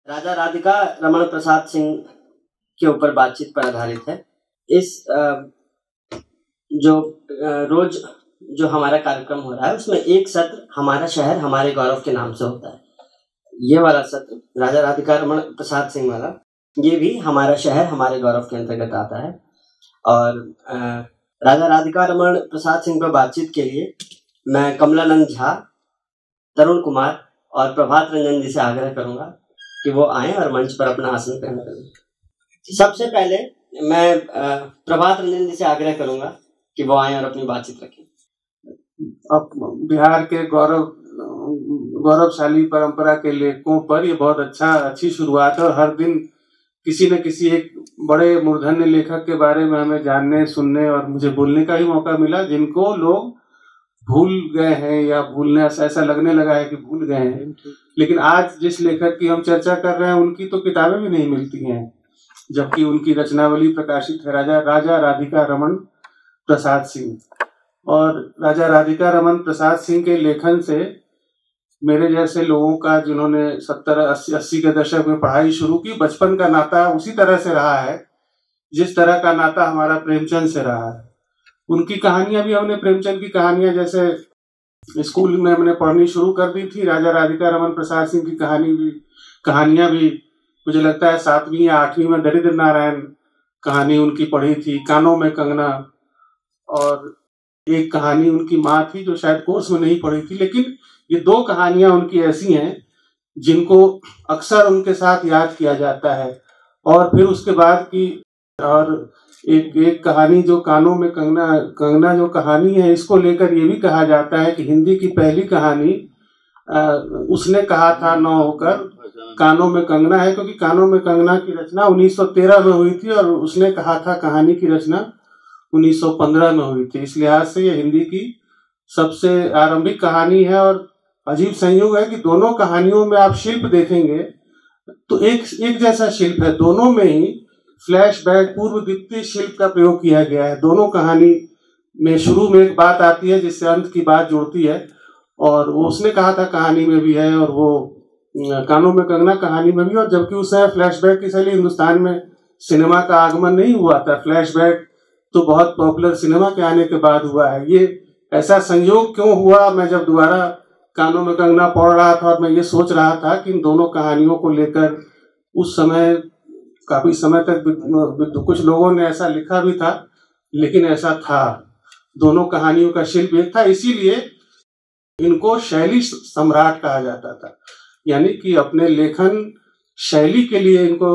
राजा राधिका रमण प्रसाद सिंह के ऊपर बातचीत पर आधारित है। इस रोज जो हमारा कार्यक्रम हो रहा है उसमें एक सत्र हमारा शहर हमारे गौरव के नाम से होता है। ये वाला सत्र राजा राधिका रमण प्रसाद सिंह वाला, ये भी हमारा शहर हमारे गौरव के अंतर्गत आता है। और राजा राधिका रमण प्रसाद सिंह पर बातचीत के लिए मैं कमलानंद झा, तरुण कुमार और प्रभात रंजन जी से आग्रह करूंगा कि वो आएं और मंच पर अपना आसन ग्रहण करें। सबसे पहले मैं प्रभात रंजन जी से आग्रह करूंगा कि वो आएं और अपनी बातचीत रखें। अब बिहार के गौरवशाली परंपरा के लेखकों पर ये बहुत अच्छी शुरुआत है और हर दिन किसी न किसी एक बड़े मूर्धन्य लेखक के बारे में हमें जानने, सुनने और मुझे बोलने का भी मौका मिला, जिनको लोग भूल गए हैं या भूलने ऐसा लगने लगा है कि भूल गए हैं। लेकिन आज जिस लेखक की हम चर्चा कर रहे हैं उनकी तो किताबें भी नहीं मिलती हैं, जबकि उनकी रचनावली प्रकाशित है राजा राधिका रमण प्रसाद सिंह। और राजा राधिका रमण प्रसाद सिंह के लेखन से मेरे जैसे लोगों का, जिन्होंने 70-80 के दशक में पढ़ाई शुरू की, बचपन का नाता उसी तरह से रहा है जिस तरह का नाता हमारा प्रेमचंद से रहा है। उनकी कहानियां भी, हमने प्रेमचंद की कहानियां जैसे स्कूल में हमने पढ़नी शुरू कर दी थी, राजा राधिका रमण प्रसाद सिंह की कहानियां भी मुझे लगता है 7वीं या 8वीं में दरिद्र नारायण कहानी उनकी पढ़ी थी, कानों में कंगना, और एक कहानी उनकी माँ थी जो शायद कोर्स में नहीं पढ़ी थी। लेकिन ये 2 कहानियां उनकी ऐसी हैं जिनको अक्सर उनके साथ याद किया जाता है। और फिर उसके बाद की और एक कहानी जो कानों में कंगना जो कहानी है, इसको लेकर ये भी कहा जाता है कि हिंदी की पहली कहानी उसने कहा था न होकर कानों में कंगना है, क्योंकि कानों में कंगना की रचना 1913 में हुई थी और उसने कहा था कहानी की रचना 1915 में हुई थी। इस लिहाज से ये हिंदी की सबसे आरंभिक कहानी है। और अजीब संयोग है कि दोनों कहानियों में आप शिल्प देखेंगे तो एक जैसा शिल्प है। दोनों में ही फ्लैशबैक, पूर्व द्वितीय शिल्प का प्रयोग किया गया है। दोनों कहानी में शुरू में एक बात आती है जिससे अंत की बात जुड़ती है, और वो उसने कहा था कहानी में भी है और वो कानों में कंगना कहानी में भी। और जबकि उस समय फ्लैशबैक की शैली हिंदुस्तान में सिनेमा का आगमन नहीं हुआ था, फ्लैशबैक तो बहुत पॉपुलर सिनेमा के आने के बाद हुआ है। ये ऐसा संयोग क्यों हुआ, मैं जब दोबारा कानों में कंगना पढ़ रहा था और मैं ये सोच रहा था कि इन दोनों कहानियों को लेकर उस समय काफी समय तक कुछ लोगों ने ऐसा लिखा भी था, लेकिन ऐसा था, दोनों कहानियों का शिल्प एक था। इसीलिए इनको शैली सम्राट कहा जाता था, यानी कि अपने लेखन शैली के लिए इनको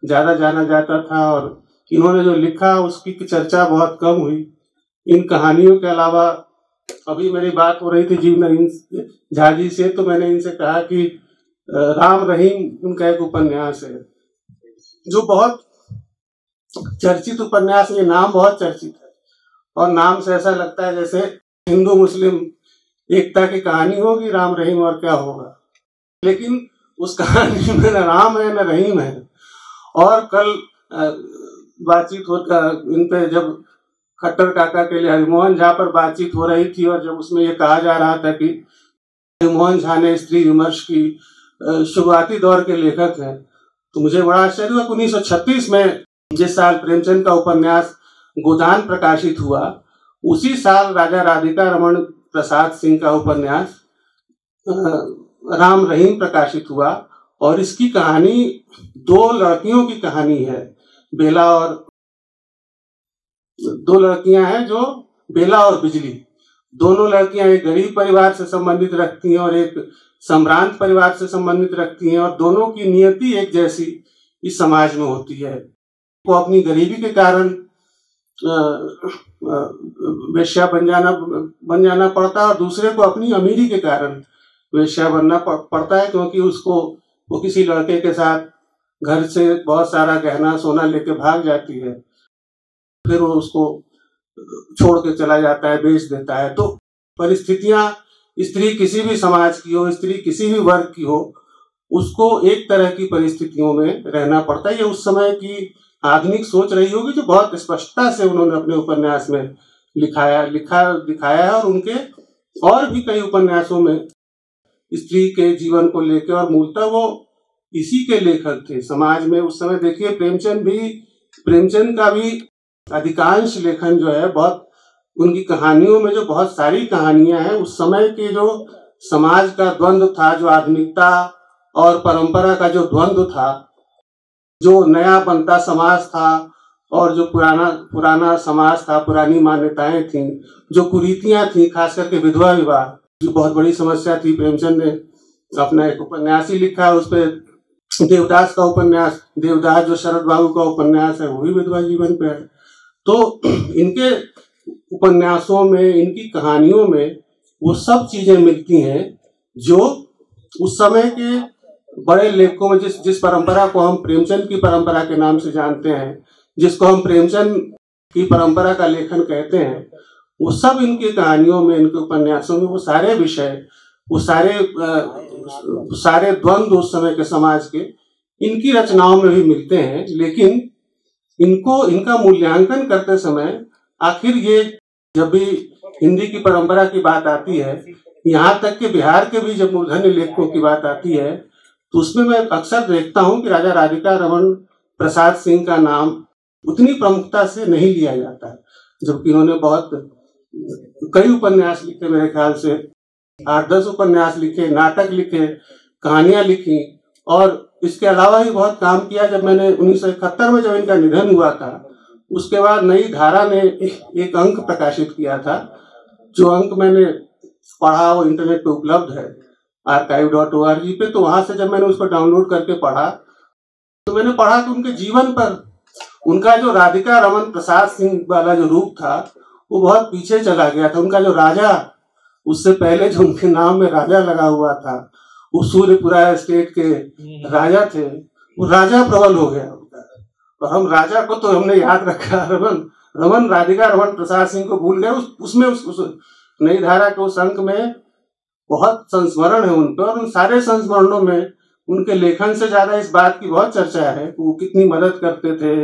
ज्यादा जाना जाता था। और इन्होंने जो लिखा उसकी चर्चा बहुत कम हुई। इन कहानियों के अलावा अभी मेरी बात हो रही थी जीवन झा जी से, तो मैंने इनसे कहा कि राम रहीम उनका एक उपन्यास है जो बहुत चर्चित उपन्यास, ये नाम बहुत चर्चित है और नाम से ऐसा लगता है जैसे हिंदू मुस्लिम एकता की कहानी होगी, राम रहीम और क्या होगा। लेकिन उस कहानी में न राम है न रहीम है। और कल बातचीत होकर इन पे जब खट्टर काका के लिए हरिमोहन झा पर बातचीत हो रही थी और जब उसमें ये कहा जा रहा था कि हरिमोहन झा ने स्त्री विमर्श की शुरुआती दौर के लेखक हैं, तो मुझे बड़ा आश्चर्य हुआ कि 1936 में जिस साल प्रेमचंद का उपन्यास गोदान प्रकाशित हुआ, उसी साल राजा राधिका रमण प्रसाद सिंह का उपन्यास राम रहीम प्रकाशित हुआ। और इसकी कहानी 2 लड़कियों की कहानी है, बेला और 2 लड़कियां हैं जो बेला और बिजली। दोनों लड़कियां एक गरीब परिवार से संबंधित रखती हैं और एक सम्भ्रांत परिवार से संबंधित रखती हैं, और दोनों की नियति एक जैसी इस समाज में होती है। वो अपनी गरीबी के कारण वेश्या बन जाना पड़ता है और दूसरे को अपनी अमीरी के कारण वेश्या बनना पड़ता है, क्योंकि उसको वो किसी लड़के के साथ घर से बहुत सारा गहना सोना लेके भाग जाती है, फिर वो उसको छोड़ के चला जाता है, बेच देता है। तो परिस्थितियां, स्त्री किसी भी समाज की हो, स्त्री किसी भी वर्ग की हो, उसको एक तरह की परिस्थितियों में रहना पड़ता है। ये उस समय की आधुनिक सोच रही होगी जो बहुत स्पष्टता से उन्होंने अपने उपन्यास में दिखाया है। और उनके और भी कई उपन्यासों में स्त्री के जीवन को लेकर, और मूलतः वो इसी के लेखक थे समाज में उस समय। देखिए प्रेमचंद का भी अधिकांश लेखन जो है, बहुत उनकी कहानियों में जो बहुत सारी कहानियां हैं उस समय के जो समाज का द्वंद्व था, जो आधुनिकता और परंपरा का जो द्वंद्व था, जो नया बनता समाज था और जो पुराना समाज था, पुरानी मान्यताएं थी, जो कुरीतियां थी, खास करके विधवा विवाह जो बहुत बड़ी समस्या थी। प्रेमचंद ने अपना एक उपन्यास ही लिखा है उस पर, देवदास का उपन्यास, देवदास जो शरद बाबू का उपन्यास है वो भी विधवा जीवन पे है। तो इनके उपन्यासों में, इनकी कहानियों में वो सब चीजें मिलती हैं जो उस समय के बड़े लेखकों में, जिस परंपरा को हम प्रेमचंद की परंपरा के नाम से जानते हैं, जिसको हम प्रेमचंद की परंपरा का लेखन कहते हैं, वो सब इनकी कहानियों में, इनके उपन्यासों में वो सारे विषय, वो सारे द्वंद्व उस समय के समाज के इनकी रचनाओं में भी मिलते हैं। लेकिन इनका मूल्यांकन करते समय आखिर ये, जब भी हिंदी की परंपरा की बात आती है, यहाँ तक कि बिहार के भी जब मूर्धन्य लेखकों की बात आती है, तो उसमें मैं अक्सर देखता हूँ कि राजा राधिका रमन प्रसाद सिंह का नाम उतनी प्रमुखता से नहीं लिया जाता है, जबकि इन्होंने बहुत कई उपन्यास लिखे, मेरे ख्याल से 8-10 उपन्यास लिखे, नाटक लिखे, कहानियां लिखी, और इसके अलावा भी बहुत काम किया। जब मैंने 1971 में जब इनका निधन हुआ था, उसके बाद नई धारा ने एक अंक प्रकाशित किया था, जो अंक मैंने पढ़ा, वो इंटरनेट पे उपलब्ध है archive.org पे। तो वहां से जब मैंने उसको डाउनलोड करके पढ़ा, तो मैंने पढ़ा कि उनके जीवन पर, उनका जो राधिका रमन प्रसाद सिंह वाला जो रूप था वो बहुत पीछे चला गया था। उनका जो राजा, उससे पहले जो उनके नाम में राजा लगा हुआ था, वो सूर्यपुरा स्टेट के राजा थे, वो राजा प्रबल हो गया उनका। तो हम राजा को तो हमने याद रखा, रमन राधिका रमन प्रसाद सिंह को भूल गए। उसमें उस नई धारा के उस अंक में बहुत संस्मरण है उन पर, और उन सारे संस्मरणों में उनके लेखन से ज्यादा इस बात की बहुत चर्चा है कि वो कितनी मदद करते थे,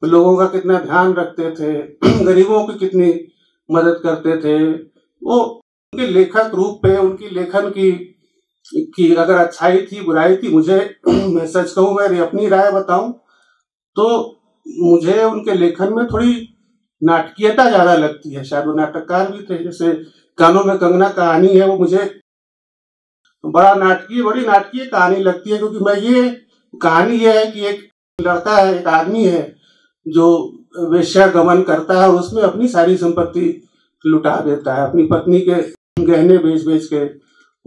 लोगों का कितना ध्यान रखते थे, गरीबों की कितनी मदद करते थे। वो उनके लेखक रूप पे, उनकी लेखन की अगर अच्छाई थी, बुराई थी, मुझे, मैं सच कहूँ, मैं अपनी राय बताऊं तो मुझे उनके लेखन में थोड़ी नाटकीयता ज्यादा लगती है। शायद वो नाटककार भी थे। जैसे कानों में कंगना कहानी है, वो मुझे बड़ी नाटकीय कहानी लगती है, क्योंकि मैं, ये कहानी ये है कि एक लड़का है, एक आदमी है जो वेश्यागमन करता है और उसमें अपनी सारी संपत्ति लुटा देता है, अपनी पत्नी के गहने बेच के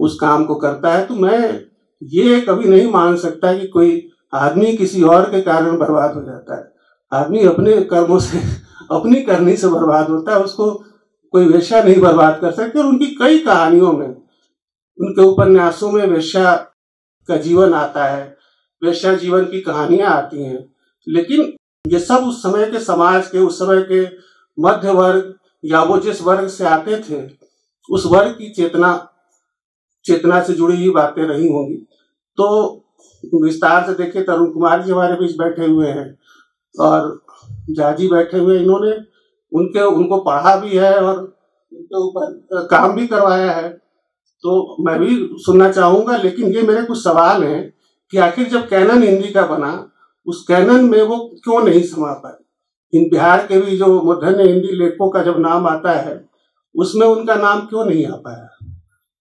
उस काम को करता है। तो मैं ये कभी नहीं मान सकता कि कोई आदमी किसी और के कारण बर्बाद हो जाता है। आदमी अपने कर्मों से, अपनी करनी से बर्बाद होता है, उसको कोई वेश्या नहीं बर्बाद कर सकती। और उनकी कई कहानियों में, उनके उपन्यासों में वेश्या का जीवन आता है, वेश्या जीवन की कहानियां आती हैं। लेकिन ये सब उस समय के समाज के, उस समय के मध्य वर्ग, या वो जिस वर्ग से आते थे, उस वर्ग की चेतना से जुड़ी हुई बातें रही होंगी। तो विस्तार से देखिए, तरुण कुमार जी हमारे बीच बैठे हुए हैं और जाजी बैठे हुए, इन्होंने उनको पढ़ा भी है और उनके ऊपर काम भी करवाया है। तो मैं भी सुनना चाहूंगा, लेकिन ये मेरे कुछ सवाल हैं कि आखिर जब कैनन हिंदी का बना, उस कैनन में वो क्यों नहीं समा पाए? इन बिहार के भी जो मूर्धन्य हिंदी लेखकों का जब नाम आता है, उसमें उनका नाम क्यों नहीं आ पाया?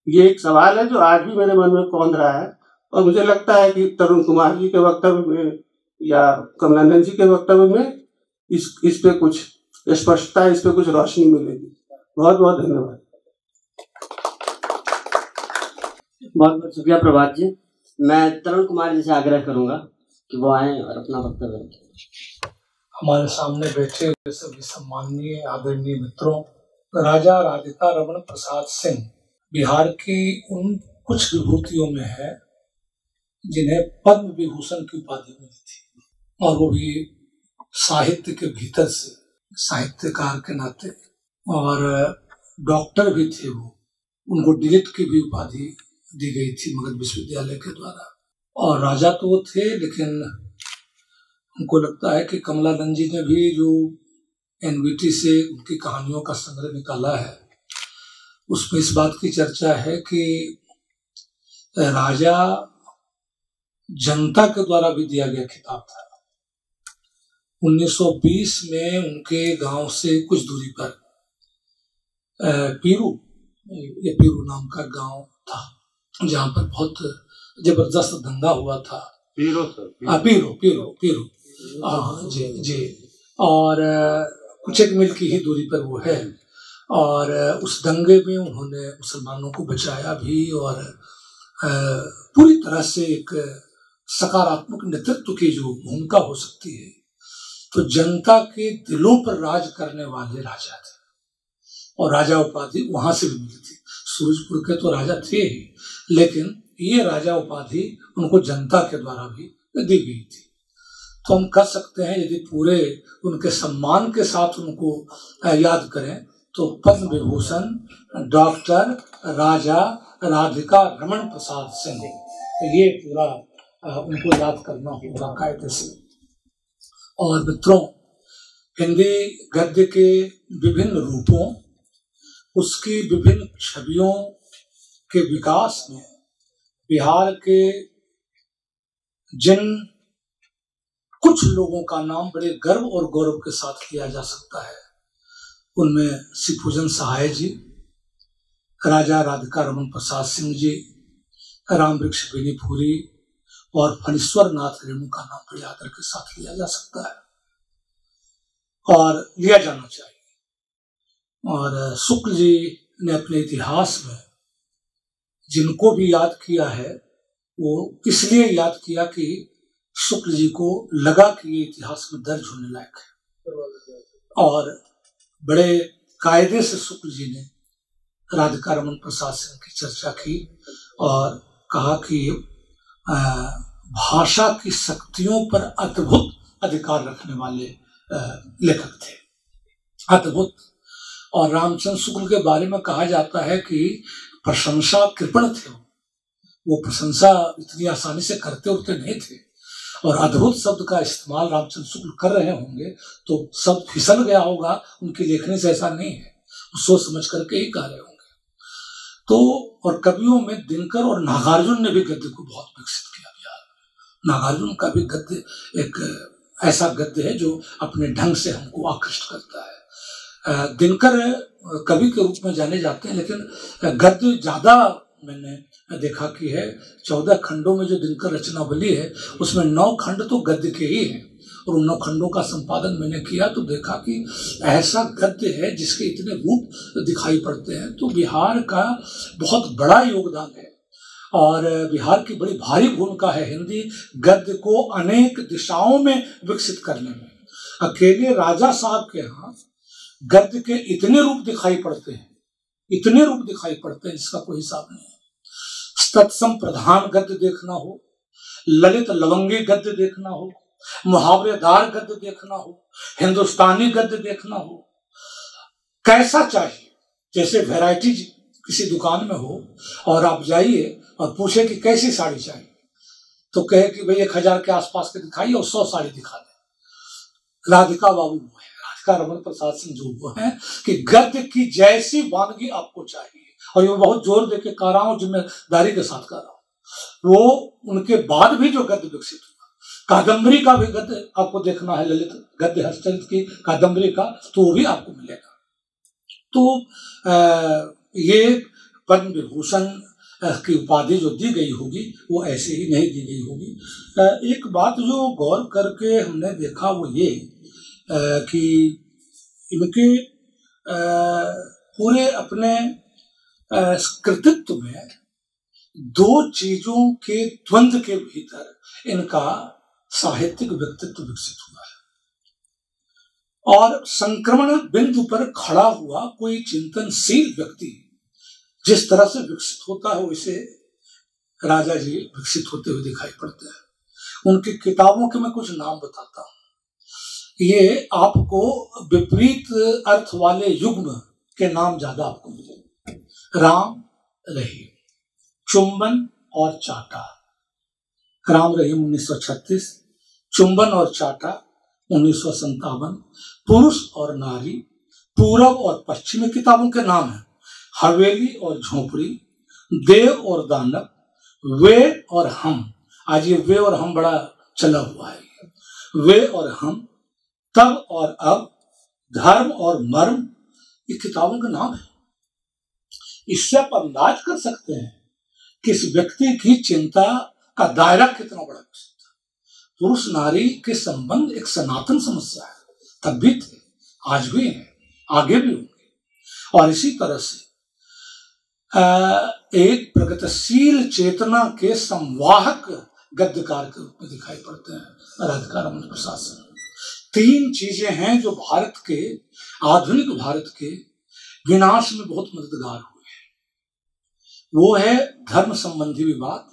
ये एक सवाल है जो आज भी मेरे मन में कौंध रहा है, और मुझे लगता है कि तरुण कुमार जी के वक्तव्य में या कमलानंद जी के वक्तव्य में इस पे कुछ स्पष्टता, इस पे कुछ रोशनी मिलेगी। बहुत बहुत धन्यवाद। बहुत बहुत शुक्रिया प्रभात जी। मैं तरुण कुमार जी से आग्रह करूंगा कि वो आए और अपना वक्तव्य रखें। हमारे सामने बैठे हुए सभी सम्माननीय आदरणीय मित्रों, राजा राधिका रमन प्रसाद सिंह बिहार की उन कुछ विभूतियों में है जिन्हें पद्म विभूषण की उपाधि मिली थी, और वो भी साहित्य के भीतर से, साहित्यकार के नाते, और डॉक्टर भी थे वो। उनको डिलिट की भी उपाधि दी गई थी मगध विश्वविद्यालय के द्वारा। और राजा तो वो थे, लेकिन हमको लगता है कि कमलानंद जी ने भी जो एनवीटी से उनकी कहानियों का संग्रह निकाला है, उसमें इस बात की चर्चा है कि राजा जनता के द्वारा भी दिया गया खिताब था। 1920 में उनके गांव से कुछ दूरी पर पीरू नाम का गांव था, जहां पर बहुत जबरदस्त दंगा हुआ था। पीरू जी। और कुछ एक मील की ही दूरी पर वो है। और उस दंगे में उन्होंने मुसलमानों को बचाया भी, और पूरी तरह से एक सकारात्मक नेतृत्व की जो भूमिका हो सकती है। तो जनता के दिलों पर राज करने वाले राजा थे, और राजा उपाधि वहां से भी मिली थी। सूरजपुर के तो राजा थे ही, लेकिन ये राजा उपाधि उनको जनता के द्वारा भी दी गई थी। तो हम कह सकते हैं, यदि पूरे उनके सम्मान के साथ उनको याद करें, तो पद्म विभूषण डॉक्टर राजा राधिका रमन प्रसाद सिंह, ये पूरा उनको याद करना होगा कायदे से। और मित्रों, हिंदी गद्य के विभिन्न रूपों, उसकी विभिन्न छवियों के विकास में बिहार के जिन कुछ लोगों का नाम बड़े गर्व और गौरव के साथ लिया जा सकता है, उनमें शिवपूजन सहाय जी, राजा राधिका रमन प्रसाद सिंह जी, राम वृक्ष बेनीपुरी और फणीश्वर नाथ रेणु का नाम बड़े आदर के साथ लिया जा सकता है और लिया जाना चाहिए। और शुक्ल जी ने अपने इतिहास में जिनको भी याद किया है, वो इसलिए याद किया कि शुक्ल जी को लगा कि ये इतिहास में दर्ज होने लायक है। और बड़े कायदे से शुक्ल जी ने राधिका रमन प्रसाद सिंह की चर्चा की और कहा कि भाषा की शक्तियों पर अद्भुत अधिकार रखने वाले लेखक थे, अद्भुत। और रामचंद्र शुक्ल के बारे में कहा जाता है कि प्रशंसा कृपण थे, वो प्रशंसा इतनी आसानी से करते उरते नहीं थे। और अद्भुत शब्द का इस्तेमाल रामचंद्र शुक्ल कर रहे होंगे तो शब्द फिसल गया होगा, उनके लेखने से ऐसा नहीं है, सोच समझ करके ही कह रहे होंगे। तो और कवियों में दिनकर और नागार्जुन ने भी गद्य को बहुत विकसित किया। नागार्जुन का भी गद्य एक ऐसा गद्य है जो अपने ढंग से हमको आकृष्ट करता है। दिनकर कवि के रूप में जाने जाते हैं, लेकिन गद्य ज्यादा मैंने देखा कि है 14 खंडों में जो दिनकर रचनावली है, उसमें 9 खंड तो गद्य के ही हैं। और उन 9 खंडों का संपादन मैंने किया तो देखा कि ऐसा गद्य है जिसके इतने रूप दिखाई पड़ते हैं। तो बिहार का बहुत बड़ा योगदान है और बिहार की बड़ी भारी भूमिका है हिंदी गद्य को अनेक दिशाओं में विकसित करने में। अकेले राजा साहब के यहाँ गद्य के इतने रूप दिखाई पड़ते हैं, इतने रूप दिखाई पड़ते हैं जिसका कोई हिसाब नहीं है। तत्सम प्रधान गद्य देखना हो, ललित लवंगी गद्य देखना हो, मुहावरेदार गद्य देखना हो, हिंदुस्तानी गद्य देखना हो, कैसा चाहिए। जैसे वैरायटी किसी दुकान में हो और आप जाइए और पूछे कि कैसी साड़ी चाहिए, तो कहे कि भाई 1000 के आसपास के दिखाइए और 100 साड़ी दिखा दे। राधिका बाबू वो है, राधिका रमन प्रसाद सिंह जो वो है कि गद्य की जैसी वानगी आपको चाहिए। और ये बहुत जोर दे के कह रहा हूँ, जिम्मेदारी के साथ कह रहा हूँ। वो उनके बाद भी जो गद्य विकसित हुआ, कादम्बरी का भी गद्य आपको देखना है, ललित गद्य हस्तचरित की कादम्बरी का, तो वो भी आपको मिलेगा। तो ये पद्म विभूषण की उपाधि जो दी गई होगी वो ऐसे ही नहीं दी गई होगी। एक बात जो गौर करके हमने देखा वो ये कि इनके पूरे अपने कृतित्व में 2 चीजों के द्वंद्व के भीतर इनका साहित्यिक व्यक्तित्व विकसित हुआ है। और संक्रमण बिंदु पर खड़ा हुआ कोई चिंतनशील व्यक्ति जिस तरह से विकसित होता है वैसे राजा जी विकसित होते हुए दिखाई पड़ते हैं। उनकी किताबों के मैं कुछ नाम बताता हूँ। ये आपको विपरीत अर्थ वाले युग्म के नाम ज्यादा आपको मिलेंगे। राम रहीम, चुंबन और चाटा। राम रहीम 1936, चुंबन और चाटा 1957। पुरुष और नारी, पूरब और पश्चिमी किताबों के नाम हैं। हवेली और झोपड़ी, देव और दानव, वे और हम, आज ये वे और हम बड़ा चला हुआ है। वे और हम, तब और अब, धर्म और मर्म, ये किताबों के नाम है। इससे आप अंदाज कर सकते हैं कि इस व्यक्ति की चिंता का दायरा कितना बड़ा हो सकता है। पुरुष नारी के संबंध एक सनातन समस्या है, तब भी थे, आज भी है, आगे भी होंगे। और इसी तरह से एक प्रगतिशील चेतना के संवाहक गद्यकार के रूप में दिखाई पड़ते हैं राधिका रमन प्रसाद सिंह। 3 चीजें हैं जो भारत के, आधुनिक भारत के विनाश में बहुत मददगार हुए हैं। वो है धर्म संबंधी विवाद,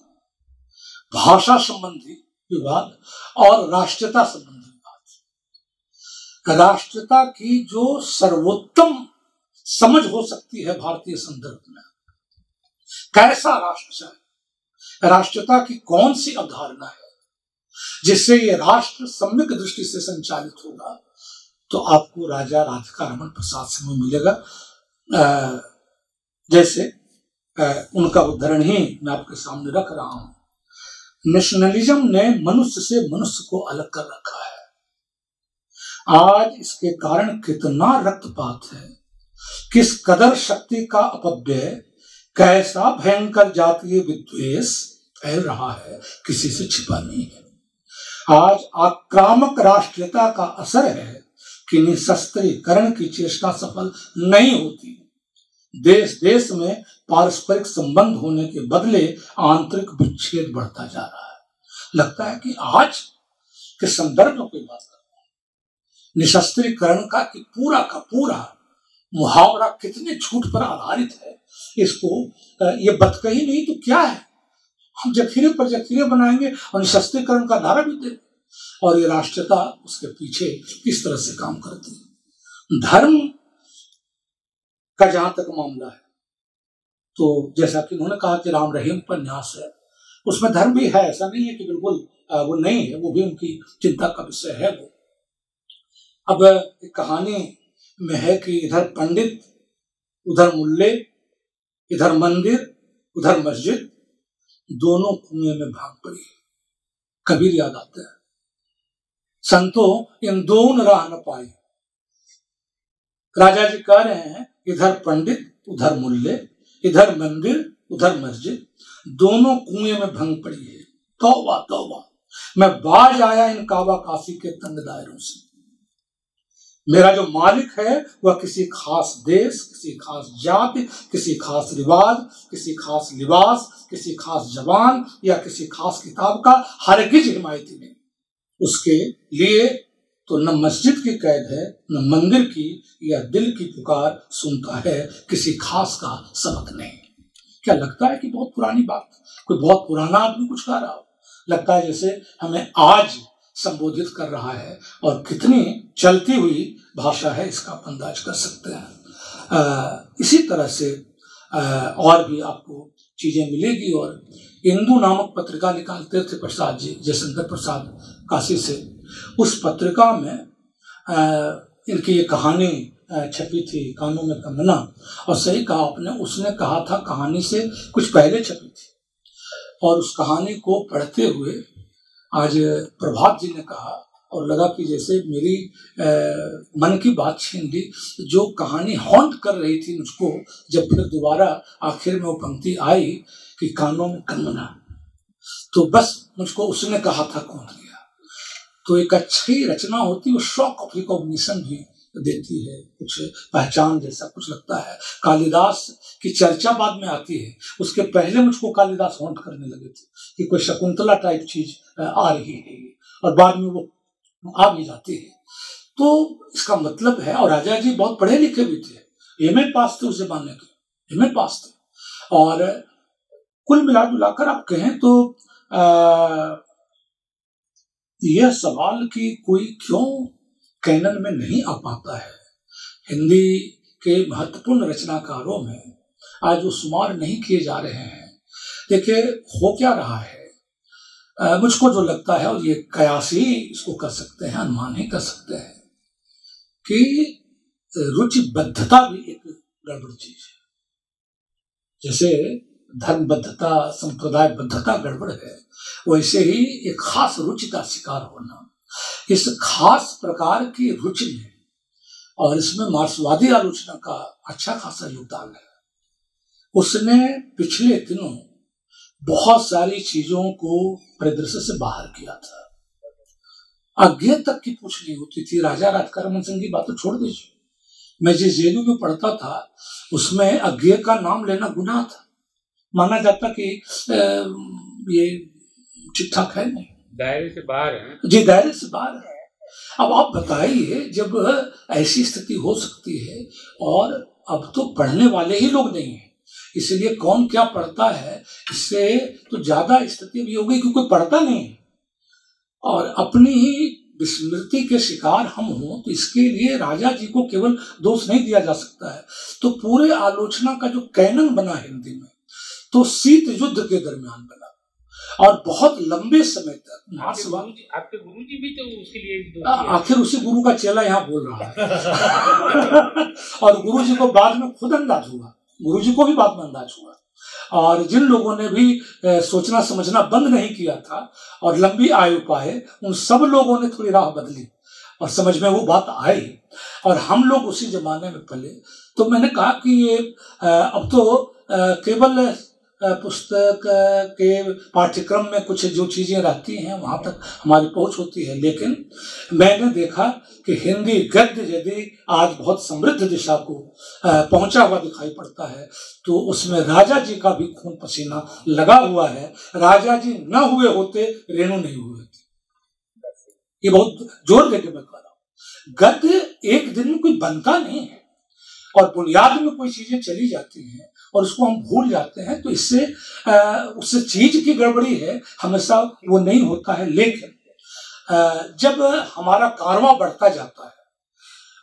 भाषा संबंधी विवाद और राष्ट्रीयता संबंधी विवाद। राष्ट्रीयता की जो सर्वोत्तम समझ हो सकती है भारतीय संदर्भ में, कैसा राष्ट्र चाहिए, राष्ट्रीयता की कौन सी अवधारणा है जिससे ये राष्ट्र सम्यक दृष्टि से संचालित होगा, तो आपको राजा राधिका रमन प्रसाद सिंह में मिलेगा। जैसे उनका उदाहरण ही मैं आपके सामने रख रहा हूं। नेशनलिज्म ने मनुष्य से मनुष्य को अलग कर रखा है। आज इसके कारण कितना रक्तपात है, किस कदर शक्ति का अपव्यय, कैसा भयंकर जातीय विद्वेष फैल रहा है, किसी से छिपा नहीं है। आज आक्रामक राष्ट्रीयता का असर है कि निशस्त्रीकरण की चेष्टा सफल नहीं होती। देश देश में पारस्परिक संबंध होने के बदले आंतरिक विच्छेद बढ़ता जा रहा है। लगता है कि आज के संदर्भ में कोई बात कर रहा है निशस्त्रीकरण का कि पूरा का पूरा मुहावरा कितने झूठ पर आधारित है, इसको ये बतकही नहीं तो क्या है। हम जखीरे पर जखीरे बनाएंगे और निशस्त्रीकरण का नारा भी देंगे, और ये राष्ट्रीयता उसके पीछे किस तरह से काम करती है। धर्म का जहां तक मामला है, तो जैसा कि उन्होंने कहा कि राम रहीम उपन्यास है, उसमें धर्म भी है, ऐसा नहीं है कि बिल्कुल वो नहीं है, वो भी उनकी चिंता का विषय है। वो अब एक कहानी में है कि इधर पंडित, उधर मुल्ले, इधर मंदिर, उधर मस्जिद, दोनों कुएं में भाग पड़ी। कबीर याद आते हैं, संतों इन दोनों राह न पाई। राजा जी कह रहे हैं इधर पंडित, उधर मुल्ले, इधर मंदिर, उधर मस्जिद, दोनों कुएं में भंग पड़ी है। तौबा तौबा, मैं बाज आया इन काबा काशी के तंग दायरों से। मेरा जो मालिक है वह किसी खास देश, किसी खास जाति, किसी खास रिवाज, किसी खास लिबास, किसी खास जबान या किसी खास किताब का हरगिज हिमायती नहीं। उसके लिए तो न मस्जिद की कैद है, न मंदिर की या दिल की पुकार सुनता है, किसी खास का सबक नहीं। क्या लगता है कि बहुत पुरानी बात, कोई बहुत पुराना आदमी कुछ कह रहा हो? लगता है जैसे हमें आज संबोधित कर रहा है, और कितनी चलती हुई भाषा है इसका आप अंदाज कर सकते हैं। इसी तरह से और भी आपको चीजें मिलेगी। और इंदू नामक पत्रिका निकालते थे प्रसाद जी, जयशंकर प्रसाद काशी से। उस पत्रिका में इनकी ये कहानी छपी थी, कानों में कंगना, और सही कहा आपने, उसने कहा था कहानी से कुछ पहले छपी थी। और उस कहानी को पढ़ते हुए आज प्रभात जी ने कहा, और लगा कि जैसे मेरी मन की बात छीन ली। जो कहानी हॉन्ट कर रही थी मुझको, जब फिर दोबारा आखिर में वो पंक्ति आई कि कानों में कंगना, तो बस मुझको उसने कहा था कौन लिया। तो एक अच्छी रचना होती है, वो शॉक ऑफ रिकॉग्निशन भी देती है, कुछ पहचान जैसा कुछ लगता है। कालिदास की चर्चा बाद में आती है, उसके पहले मुझको कालिदास हॉन्ट करने लगे थे कि कोई शकुंतला टाइप चीज आ रही है, और बाद में वो आ भी जाती है। तो इसका मतलब है, और राजा जी बहुत पढ़े लिखे भी थे, एमए पास थे उस जमाने के, एमए पास थे। और कुल मिला जुलाकर आप कहें तो यह सवाल कि कोई क्यों कैनन में नहीं आ पाता है, हिंदी के महत्वपूर्ण रचनाकारों में आज वो शुमार नहीं किए जा रहे हैं। देखिए हो क्या रहा है, मुझको जो लगता है, और ये कयास ही इसको कर सकते हैं, अनुमान ही कर सकते हैं, कि रुचिबद्धता भी एक गड़बड़ चीज है। जैसे धर्मबद्धता, संप्रदायबद्धता गड़बड़ है, वैसे ही एक खास रुचि का शिकार होना, इस खास प्रकार की रुचि में और इसमें मार्क्सवादी आलोचना का अच्छा खासा योगदान है। उसने पिछले दिनों बहुत सारी चीजों को परिदृश्य से बाहर किया था। अज्ञे तक की पूछ नहीं होती थी। राजा राधिका रमन सिंह की बात तो छोड़ दीजिए, मैं जिस जेलू में पढ़ता था उसमें अज्ञे का नाम लेना गुनाह था, माना जाता कि ये ठीक ठाक है, नहीं, दायरे से बाहर है जी, दायरे से बाहर है। अब आप बताइए, जब ऐसी स्थिति हो सकती है और अब तो पढ़ने वाले ही लोग नहीं हैं, इसलिए कौन क्या पढ़ता है इससे तो ज्यादा स्थिति भी हो गई कि कोई पढ़ता नहीं है और अपनी ही विस्मृति के शिकार हम हों, तो इसके लिए राजा जी को केवल दोष नहीं दिया जा सकता है। तो पूरे आलोचना का जो कैनन बना हिंदी में, तो शीत युद्ध के दरमियान बना और बहुत लंबे समय तक आपके गुरुजी भी तो उसके लिए आखिर उसी गुरु का चेला यहाँ बोल रहा है और गुरुजी को बाद में खुद अंदाज हुआ, गुरुजी को भी बाद में अंदाज हुआ। और जिन लोगों ने भी सोचना समझना बंद नहीं किया था और लंबी आयु पाए, उन सब लोगों ने थोड़ी राह बदली और समझ में वो बात आई और हम लोग उसी जमाने में पले। तो मैंने कहा कि ये अब तो केवल पुस्तक के पाठ्यक्रम में कुछ जो चीजें रहती हैं वहां तक हमारी पहुंच होती है, लेकिन मैंने देखा कि हिंदी गद्य यदि आज बहुत समृद्ध दिशा को पहुंचा हुआ दिखाई पड़ता है तो उसमें राजा जी का भी खून पसीना लगा हुआ है। राजा जी न हुए होते रेणु नहीं हुए थे, ये बहुत जोर देकर मैं कह रहा हूं। गद्य एक दिन में कोई बनता नहीं है और बुनियाद में कोई चीजें चली जाती हैं और उसको हम भूल जाते हैं, तो इससे उससे चीज की गड़बड़ी है, हमेशा वो नहीं होता है। लेकिन जब हमारा कारवां बढ़ता जाता है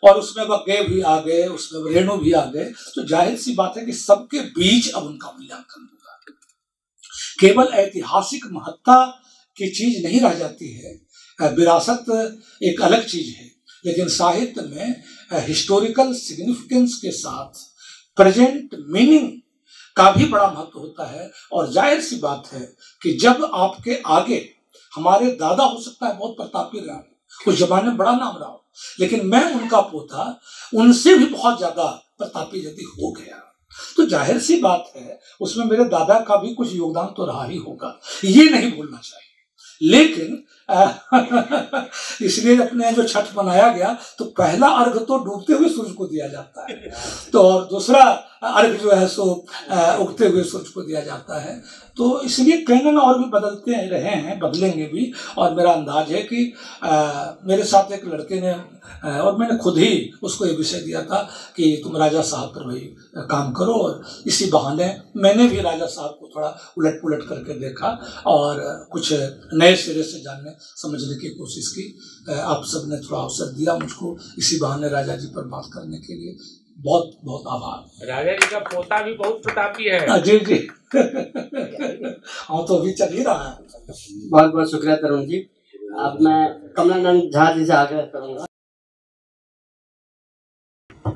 और उसमें वज्ञे भी आ गए, उसमें रेणु भी आ गए, तो जाहिर सी बात है कि सबके बीच अब उनका मूल्यांकन होगा। केवल ऐतिहासिक महत्ता की चीज नहीं रह जाती है, विरासत एक अलग चीज है, लेकिन साहित्य में हिस्टोरिकल सिग्निफिकेंस के साथ प्रेजेंट मीनिंग का भी बड़ा महत्व होता है। और जाहिर सी बात है कि जब आपके आगे हमारे दादा हो सकता है बहुत प्रतापी रहा, उस जमाने में बड़ा नाम रहा, लेकिन मैं उनका पोता उनसे भी बहुत ज्यादा प्रतापी यदि हो गया तो जाहिर सी बात है उसमें मेरे दादा का भी कुछ योगदान तो रहा ही होगा, ये नहीं भूलना चाहिए। लेकिन इसलिए अपने जो छठ मनाया गया तो पहला अर्घ तो डूबते हुए सूरज को दिया जाता है, तो और दूसरा अर्घ जो है सो उगते हुए सूरज को दिया जाता है। तो इसलिए कैनन और भी बदलते रहे हैं, बदलेंगे भी। और मेरा अंदाज है कि मेरे साथ एक लड़के ने और मैंने खुद ही उसको ये विषय दिया था कि तुम राजा साहब पर भाई काम करो, और इसी बहाने मैंने भी राजा साहब को थोड़ा उलट पुलट करके देखा और कुछ नए सिरे से जानने समझने की कोशिश की। आप सबने थोड़ा अवसर दिया मुझको इसी बहाने राजा जी पर बात करने के लिए, बहुत बहुत आभार। राजा जी का पोता भी बहुत प्रतापी है। जी जी हाँ, तो अभी चल ही रहा है। बहुत बहुत शुक्रिया तरुण जी। अब मैं कमलानंद झा जी से आगे करूंगा।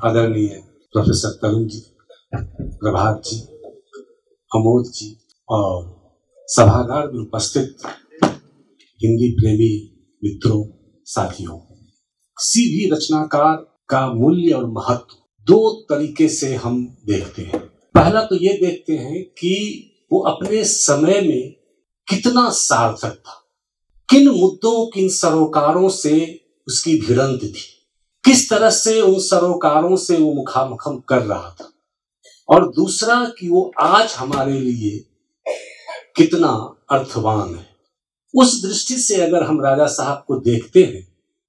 आदरणीय प्रोफेसर तरुण जी, प्रभात जी, अमोद जी और सभागार में उपस्थित हिंदी प्रेमी मित्रों, साथियों, किसी भी रचनाकार का मूल्य और महत्व दो तरीके से हम देखते हैं। पहला तो ये देखते हैं कि वो अपने समय में कितना सार्थक था, किन मुद्दों, किन सरोकारों से उसकी भिड़ंत थी, किस तरह से उन सरोकारों से वो मुखामुखम कर रहा था, और दूसरा कि वो आज हमारे लिए कितना अर्थवान है। उस दृष्टि से अगर हम राजा साहब को देखते हैं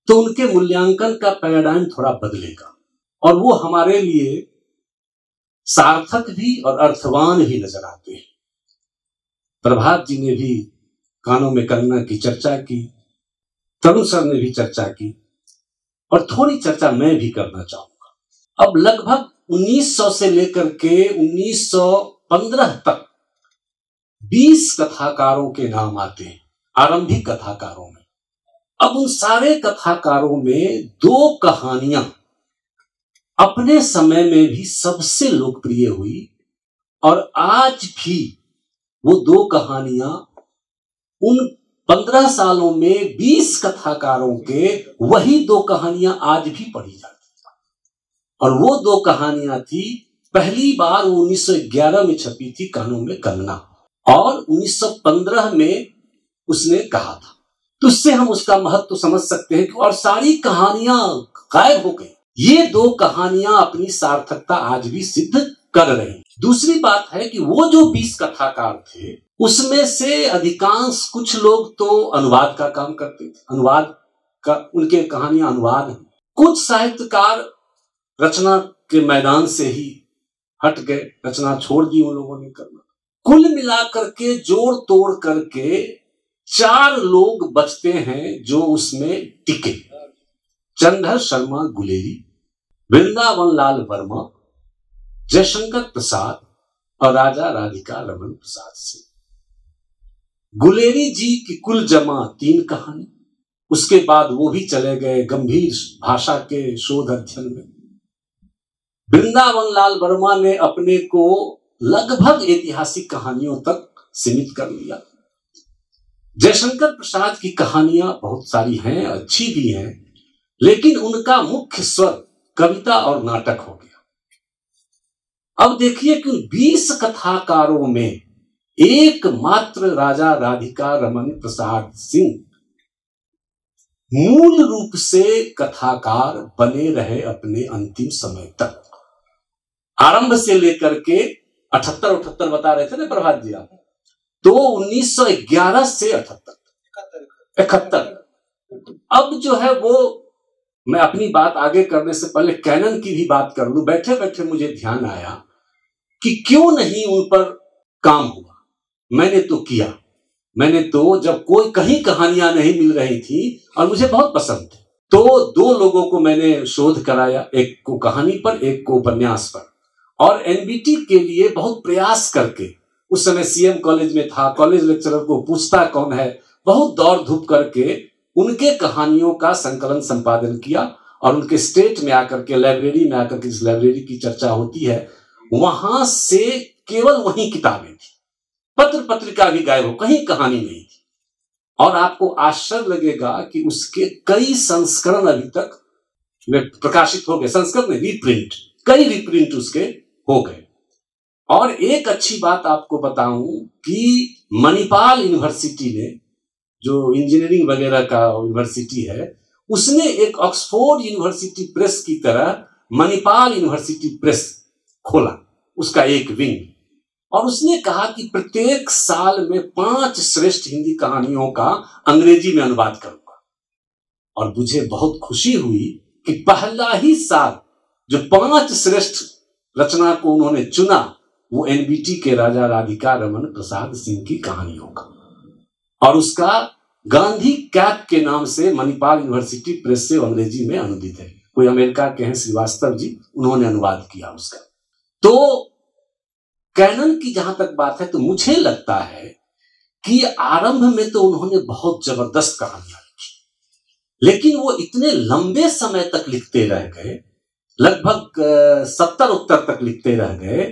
तो उनके मूल्यांकन का पैराडाइम थोड़ा बदलेगा और वो हमारे लिए सार्थक भी और अर्थवान भी नजर आते हैं। प्रभात जी ने भी कानों में करना की चर्चा की, तरुण सर ने भी चर्चा की, और थोड़ी चर्चा मैं भी करना चाहूंगा। अब लगभग 1900 से लेकर के 1915 तक 20 कथाकारों के नाम आते हैं, आरंभिक कथाकारों में। अब उन सारे कथाकारों में दो कहानियां अपने समय में भी सबसे लोकप्रिय हुई और आज भी वो दो कहानियां उन 15 सालों में 20 कथाकारों के वही दो कहानियां आज भी पढ़ी जाती हैं। और वो दो कहानियां थी, पहली बार वो 1911 में छपी थी कानों में कंगना, और 1915 में उसने कहा था। तो उससे हम उसका महत्व समझ सकते हैं कि और सारी कहानियां गायब हो गई। ये दो कहानियां अपनी सार्थकता आज भी सिद्ध कर रही। दूसरी बात है कि वो जो 20 कथाकार थे उसमें से अधिकांश, कुछ लोग तो अनुवाद का काम करते थे, अनुवाद का, उनके कहानियां अनुवाद हैं। कुछ साहित्यकार रचना के मैदान से ही हट गए, रचना छोड़ दी उन लोगों ने करना। कुल मिलाकर के जोड़ तोड़ करके 4 लोग बचते हैं जो उसमें टिके। चंद्रधर शर्मा गुलेरी, वृंदावन लाल वर्मा, जयशंकर प्रसाद और राजा राधिका रमन प्रसाद सिंह। गुलेरी जी की कुल जमा 3 कहानी, उसके बाद वो भी चले गए गंभीर भाषा के शोध अध्ययन में। वृंदावन लाल वर्मा ने अपने को लगभग ऐतिहासिक कहानियों तक सीमित कर लिया। जयशंकर प्रसाद की कहानियां बहुत सारी हैं, अच्छी भी हैं, लेकिन उनका मुख्य स्वर कविता और नाटक हो गया। अब देखिए कि 20 कथाकारों में एकमात्र राजा राधिका रमन प्रसाद सिंह मूल रूप से कथाकार बने रहे अपने अंतिम समय तक। आरंभ से लेकर के 78 बता रहे थे ना प्रभात जी आप, तो 1911 से 71। अब जो है वो, मैं अपनी बात आगे करने से पहले कैनन की भी बात कर लूं। बैठे बैठे मुझे ध्यान आया कि क्यों नहीं उन पर काम हुआ। मैंने तो किया, मैंने तो जब कोई कहीं कहानियां नहीं मिल रही थी और मुझे बहुत पसंद थे, तो 2 लोगों को मैंने शोध कराया, एक को कहानी पर, एक को उपन्यास पर, और एनबीटी के लिए बहुत प्रयास करके, उस समय सीएम कॉलेज में था, कॉलेज लेक्चरर को पूछता कौन है, बहुत दौड़ धूप करके उनके कहानियों का संकलन संपादन किया। और उनके स्टेट में आकर के, लाइब्रेरी में आकर के, जिस लाइब्रेरी की चर्चा होती है, वहां से केवल वही किताबें थी, पत्र पत्रिका भी गायब हो, कहीं कहानी नहीं थी। और आपको आश्चर्य लगेगा कि उसके कई संस्करण अभी तक में प्रकाशित हो गए। संस्करण में रीप्रिंट, कई रीप्रिंट उसके हो गए। और एक अच्छी बात आपको बताऊं कि मणिपाल यूनिवर्सिटी ने, जो इंजीनियरिंग वगैरह का यूनिवर्सिटी है, उसने एक ऑक्सफोर्ड यूनिवर्सिटी प्रेस की तरह मणिपाल यूनिवर्सिटी प्रेस खोला, उसका एक विंग। और उसने कहा कि प्रत्येक साल में 5 श्रेष्ठ हिंदी कहानियों का अंग्रेजी में अनुवाद करूंगा। और मुझे बहुत खुशी हुई कि पहला ही साल जो 5 श्रेष्ठ रचना को उन्होंने चुना, वो एनबीटी के राजा राधिका रमन प्रसाद सिंह की कहानियों का, और उसका गांधी कैप के नाम से मणिपाल यूनिवर्सिटी प्रेस से अंग्रेजी में अनुदित है। कोई अमेरिका के हैं श्रीवास्तव जी, उन्होंने अनुवाद किया उसका। तो कैनन की जहां तक बात है, तो मुझे लगता है कि आरंभ में तो उन्होंने बहुत जबरदस्त कहानियां लिखी, लेकिन वो इतने लंबे समय तक लिखते रह गए, लगभग 70 उत्तर तक लिखते रह गए,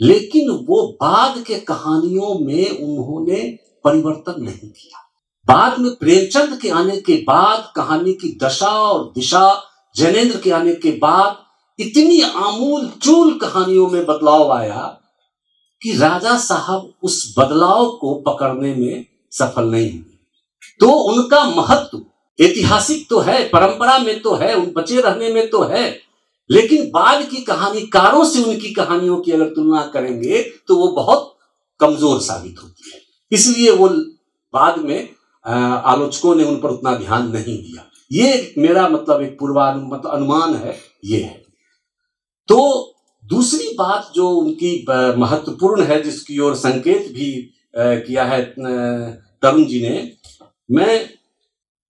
लेकिन वो बाद के कहानियों में उन्होंने परिवर्तन नहीं किया। बाद में प्रेमचंद के आने के बाद कहानी की दशा और दिशा, जैनेन्द्र के आने के बाद इतनी आमूल चूल कहानियों में बदलाव आया कि राजा साहब उस बदलाव को पकड़ने में सफल नहीं हुए। तो उनका महत्व ऐतिहासिक तो है, परंपरा में तो है, उन बचे रहने में तो है, लेकिन बाद की कहानीकारों से उनकी कहानियों की अगर तुलना करेंगे तो वो बहुत कमजोर साबित होती है। इसलिए वो बाद में आलोचकों ने उन पर उतना ध्यान नहीं दिया। ये मेरा मतलब एक अनुमान है, ये है। तो दूसरी बात जो उनकी महत्वपूर्ण है, जिसकी ओर संकेत भी किया है तरुण जी ने, मैं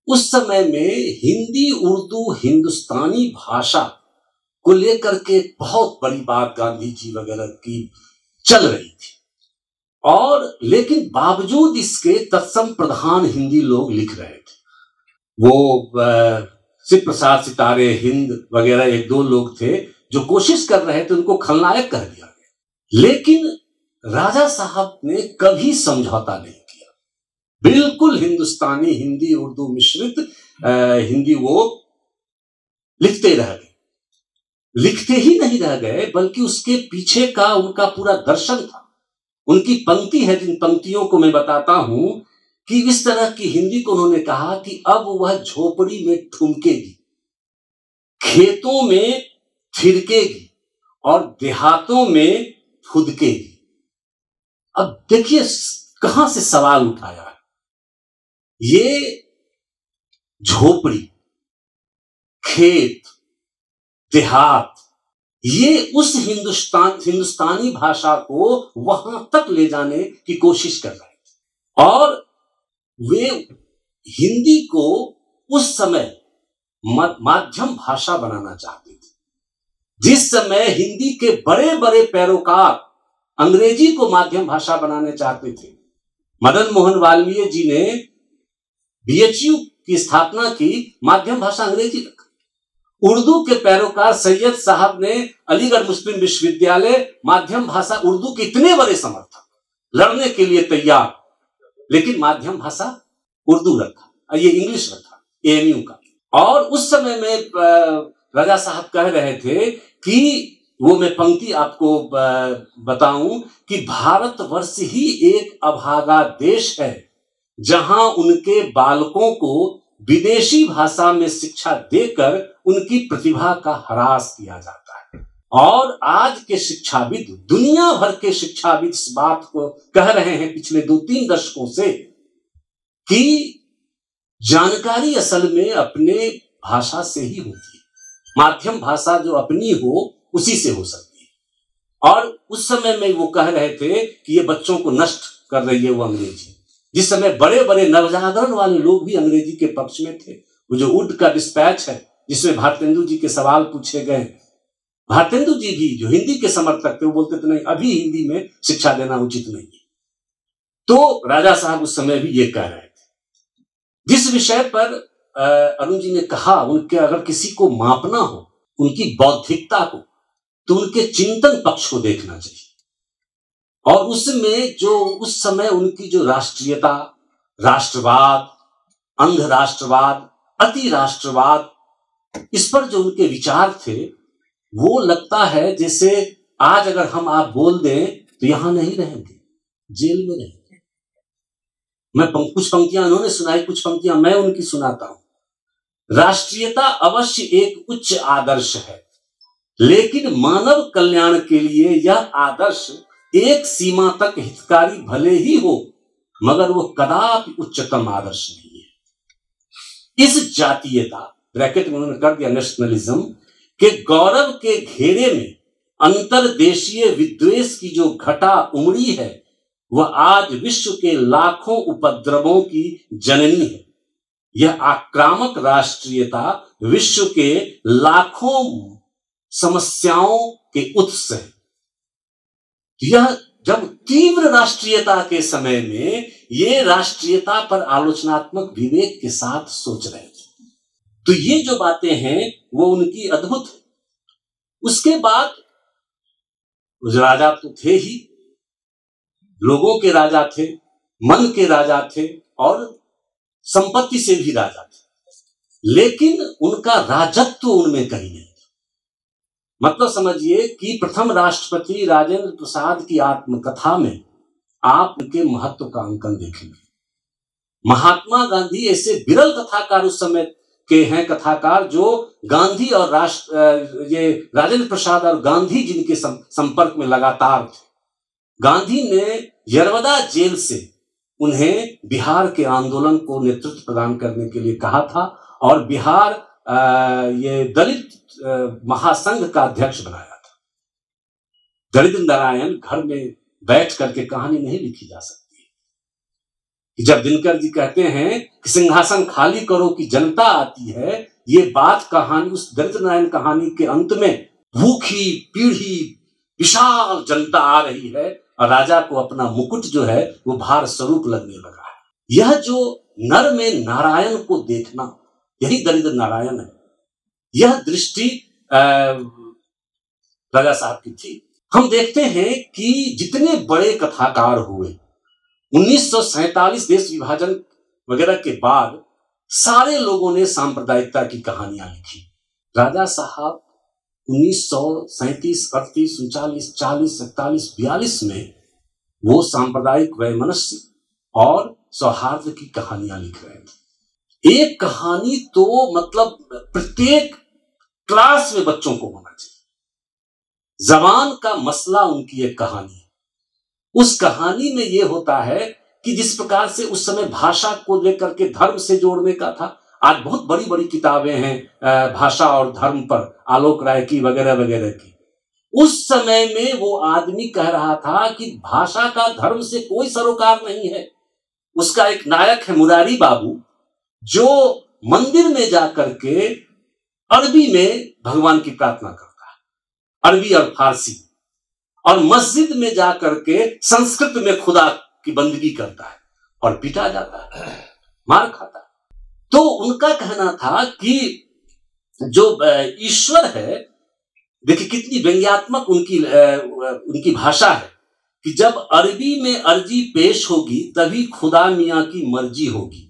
उस समय में हिंदी, उर्दू, हिंदुस्तानी भाषा को लेकर के बहुत बड़ी बात गांधी जी वगैरह की चल रही थी, और लेकिन बावजूद इसके तत्सम प्रधान हिंदी लोग लिख रहे थे। वो शिव प्रसाद सितारे हिंद वगैरह 1-2 लोग थे जो कोशिश कर रहे थे, उनको खलनायक कह दिया गया। लेकिन राजा साहब ने कभी समझौता नहीं किया, बिल्कुल हिंदुस्तानी हिंदी उर्दू मिश्रित हिंदी वो लिखते रह गए। लिखते ही नहीं रह गए बल्कि उसके पीछे का उनका पूरा दर्शन था। उनकी पंक्ति है, जिन पंक्तियों को मैं बताता हूं कि इस तरह की हिंदी को उन्होंने कहा कि अब वह झोपड़ी में ठुमकेगी, खेतों में थिरकेगी और देहातों में फुदकेगी। अब देखिए कहां से सवाल उठाया है। ये झोपड़ी, खेत, देहात, ये उस हिंदुस्तानी भाषा को वहां तक ले जाने की कोशिश कर रहे थे और वे हिंदी को उस समय माध्यम भाषा बनाना चाहते थे। जिस समय हिंदी के बड़े बड़े पैरोकार अंग्रेजी को माध्यम भाषा बनाने चाहते थे, मदन मोहन वाल्मीकि जी ने बीएचयू की स्थापना की, माध्यम भाषा अंग्रेजी रखा। उर्दू के पैरोकार सैयद साहब ने अलीगढ़ मुस्लिम विश्वविद्यालय, माध्यम भाषा उर्दू के इतने बड़े समर्थक, लड़ने के लिए तैयार, लेकिन माध्यम भाषा उर्दू रखा, ये इंग्लिश रखा एएमयू का। और उस समय में राजा साहब कह रहे थे कि वो मैं पंक्ति आपको बताऊं कि भारतवर्ष ही एक अभागा देश है जहां उनके बालकों को विदेशी भाषा में शिक्षा देकर उनकी प्रतिभा का ह्रास किया जाता है। और आज के शिक्षाविद, दुनिया भर के शिक्षाविद इस बात को कह रहे हैं पिछले 2-3 दशकों से कि जानकारी असल में अपने भाषा से ही होती है, माध्यम भाषा जो अपनी हो उसी से हो सकती है। और उस समय में वो कह रहे थे कि ये बच्चों को नष्ट कर रही है वो अंग्रेजी। जिस समय बड़े बड़े नवजागरण वाले लोग भी अंग्रेजी के पक्ष में थे। वो जो वुड का डिस्पैच है जिसमें भारतेंदु जी के सवाल पूछे गए, भारतेंदु जी भी जो हिंदी के समर्थक थे वो बोलते थे नहीं, अभी हिंदी में शिक्षा देना उचित नहीं है। तो राजा साहब उस समय भी ये कह रहे थे। जिस विषय पर अरुण जी ने कहा, उनके अगर किसी को मापना हो उनकी बौद्धिकता को, तो उनके चिंतन पक्ष को देखना चाहिए। और उसमें जो उस समय उनकी जो राष्ट्रीयता, राष्ट्रवाद, अंध राष्ट्रवाद, अति राष्ट्रवाद, इस पर जो उनके विचार थे, वो लगता है जैसे आज अगर हम आप बोल दें तो यहां नहीं रहेंगे, जेल में रहेंगे। मैं कुछ पंक्तियां उन्होंने सुनाई, कुछ पंक्तियां मैं उनकी सुनाता हूं। राष्ट्रीयता अवश्य एक उच्च आदर्श है, लेकिन मानव कल्याण के लिए यह आदर्श एक सीमा तक हितकारी भले ही हो, मगर वो कदापि उच्चतम आदर्श नहीं है। इस जातीयता, ब्रैकेट में उन्होंने कर दिया नेशनलिज्म, के गौरव के घेरे में अंतरदेशीय विद्वेष की जो घटा उमड़ी है, वह आज विश्व के लाखों उपद्रवों की जननी है। यह आक्रामक राष्ट्रीयता विश्व के लाखों समस्याओं के उत्स है। यह जब तीव्र राष्ट्रीयता के समय में ये राष्ट्रीयता पर आलोचनात्मक विवेक के साथ सोच रहे थे, तो ये जो बातें हैं वो उनकी अद्भुत है। उसके बाद राजा तो थे ही, लोगों के राजा थे, मन के राजा थे और संपत्ति से भी राजा थे, लेकिन उनका राजत्व उनमें कहीं नहीं। मतलब समझिए कि प्रथम राष्ट्रपति राजेंद्र प्रसाद की आत्मकथा में आप उनके महत्व का अंकन देखेंगे। महात्मा गांधी ऐसे विरल कथाकार उस समय के हैं, कथाकार जो गांधी और ये राजेंद्र प्रसाद और गांधी जिनके संपर्क में लगातार थे। गांधी ने यरवदा जेल से उन्हें बिहार के आंदोलन को नेतृत्व प्रदान करने के लिए कहा था और बिहार ये दलित महासंघ का अध्यक्ष बनाया था। दलित नारायण घर में बैठ करके कहानी नहीं लिखी जा सकती। जब दिनकर जी कहते हैं कि सिंहासन खाली करो कि जनता आती है, ये बात कहानी उस दलित नारायण कहानी के अंत में भूखी पीढ़ी विशाल जनता आ रही है और राजा को अपना मुकुट जो है वो भार स्वरूप लगने लगा है। यह जो नर में नारायण को देखना, यही दलित नारायण है। यह दृष्टि राजा साहब की थी। हम देखते हैं कि जितने बड़े कथाकार हुए 1947 देश विभाजन वगैरह के बाद सारे लोगों ने सांप्रदायिकता की कहानियां लिखी। राजा साहब 1937, 38, 39, 40, 41, 42 में वो सांप्रदायिक वैमनस्य और सौहार्द की कहानियां लिख रहे थे। एक कहानी तो मतलब प्रत्येक क्लास में बच्चों को होना चाहिए। जबान का मसला उनकी एक कहानी है। उस कहानी में यह होता है कि जिस प्रकार से उस समय भाषा को लेकर के धर्म से जोड़ने का था, आज बहुत बड़ी बड़ी किताबें हैं भाषा और धर्म पर, आलोक राय की वगैरह वगैरह की। उस समय में वो आदमी कह रहा था कि भाषा का धर्म से कोई सरोकार नहीं है। उसका एक नायक है मुरारी बाबू, जो मंदिर में जाकर के अरबी में भगवान की प्रार्थना करता है, अरबी और फारसी, और मस्जिद में जाकर के संस्कृत में खुदा की बंदगी करता है और पिटा जाता है, मार खाता है। तो उनका कहना था कि जो ईश्वर है, देखिए कितनी व्यंग्यात्मक उनकी भाषा है कि जब अरबी में अर्जी पेश होगी तभी खुदा मियां की मर्जी होगी,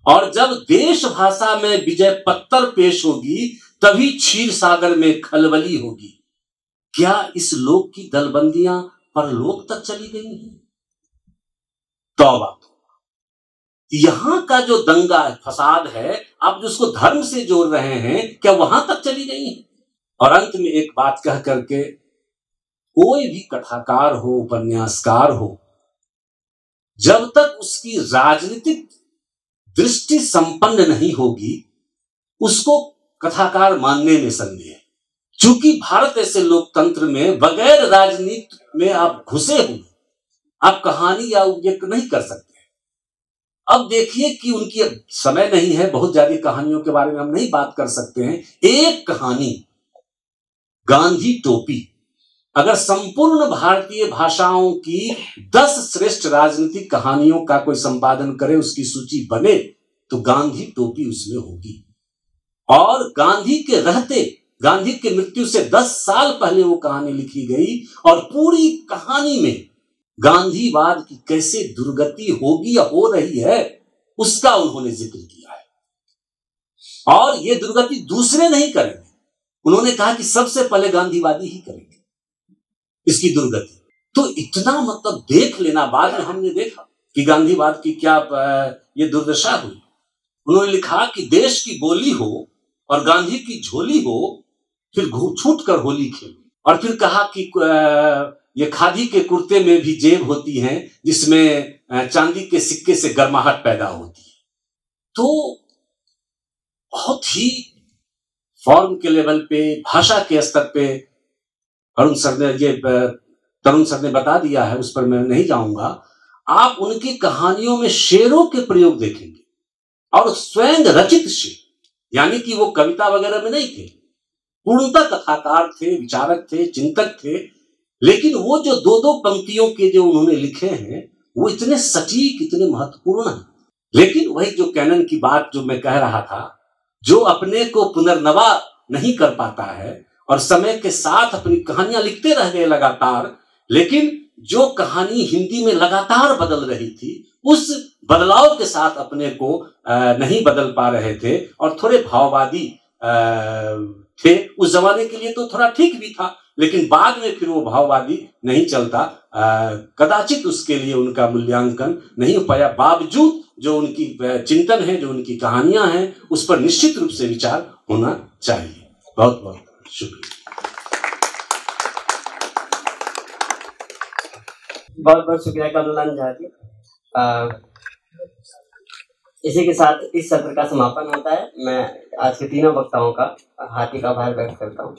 और जब देश भाषा में विजय पत्तर पेश होगी तभी क्षीर सागर में खलबली होगी। क्या इस लोक की दलबंदियां परलोक तक चली गई हैं? तौबा। यहां का जो दंगा फसाद है, आप जिसको धर्म से जोड़ रहे हैं, क्या वहां तक चली गई हैं? और अंत में एक बात कह करके, कोई भी कथाकार हो, उपन्यासकार हो, जब तक उसकी राजनीतिक दृष्टि संपन्न नहीं होगी, उसको कथाकार मानने में संदेह है। चूंकि भारत ऐसे लोकतंत्र में बगैर राजनीति में आप घुसे हुए, आप कहानी या व्यक्त नहीं कर सकते। अब देखिए कि उनकी समय नहीं है, बहुत ज्यादा कहानियों के बारे में हम नहीं बात कर सकते हैं। एक कहानी गांधी टोपी अगर संपूर्ण भारतीय भाषाओं की 10 श्रेष्ठ राजनीतिक कहानियों का कोई संपादन करे, उसकी सूची बने, तो गांधी टोपी उसमें होगी। और गांधी के रहते, गांधी की मृत्यु से 10 साल पहले वो कहानी लिखी गई, और पूरी कहानी में गांधीवाद की कैसे दुर्गति होगी या हो रही है, उसका उन्होंने जिक्र किया है। और ये दुर्गति दूसरे नहीं करेंगे, उन्होंने कहा कि सबसे पहले गांधीवादी ही करेंगे इसकी दुर्गति। तो इतना मतलब देख लेना, बाद में हमने देखा कि गांधीवाद की क्या ये दुर्दशा हुई। उन्होंने लिखा कि देश की बोली हो और गांधी की झोली हो, फिर छूट कर होली खेलो। और फिर कहा कि ये खादी के कुर्ते में भी जेब होती है, जिसमें चांदी के सिक्के से गर्माहट पैदा होती है। तो बहुत ही फॉर्म के लेवल पे, भाषा के स्तर पे तरुण सर ने बता दिया है, उस पर मैं नहीं जाऊंगा। आप उनकी कहानियों में शेरों के प्रयोग देखेंगे, और स्वयं रचित शेर, यानी कि वो कविता वगैरह में नहीं थे, पूर्णतः कथाकार थे, विचारक थे, चिंतक थे। लेकिन वो जो 2-2 पंक्तियों के जो उन्होंने लिखे हैं, वो इतने सटीक, इतने महत्वपूर्ण हैं। लेकिन वही जो कैनन की बात जो मैं कह रहा था, जो अपने को पुनर्नवा नहीं कर पाता है और समय के साथ अपनी कहानियां लिखते रह गए लगातार, लेकिन जो कहानी हिंदी में लगातार बदल रही थी, उस बदलाव के साथ अपने को नहीं बदल पा रहे थे, और थोड़े भाववादी थे। उस जमाने के लिए तो थोड़ा ठीक भी था, लेकिन बाद में फिर वो भाववादी नहीं चलता, कदाचित उसके लिए उनका मूल्यांकन नहीं हो पाया। बावजूद जो उनकी चिंतन है, जो उनकी कहानियां हैं, उस पर निश्चित रूप से विचार होना चाहिए। बहुत बहुत शुक्रिया। बहुत बहुत शुक्रिया कमलान झा जी। इसी के साथ इस सत्र का समापन होता है। मैं आज के तीनों वक्ताओं का हार्दिक आभार व्यक्त करता हूँ।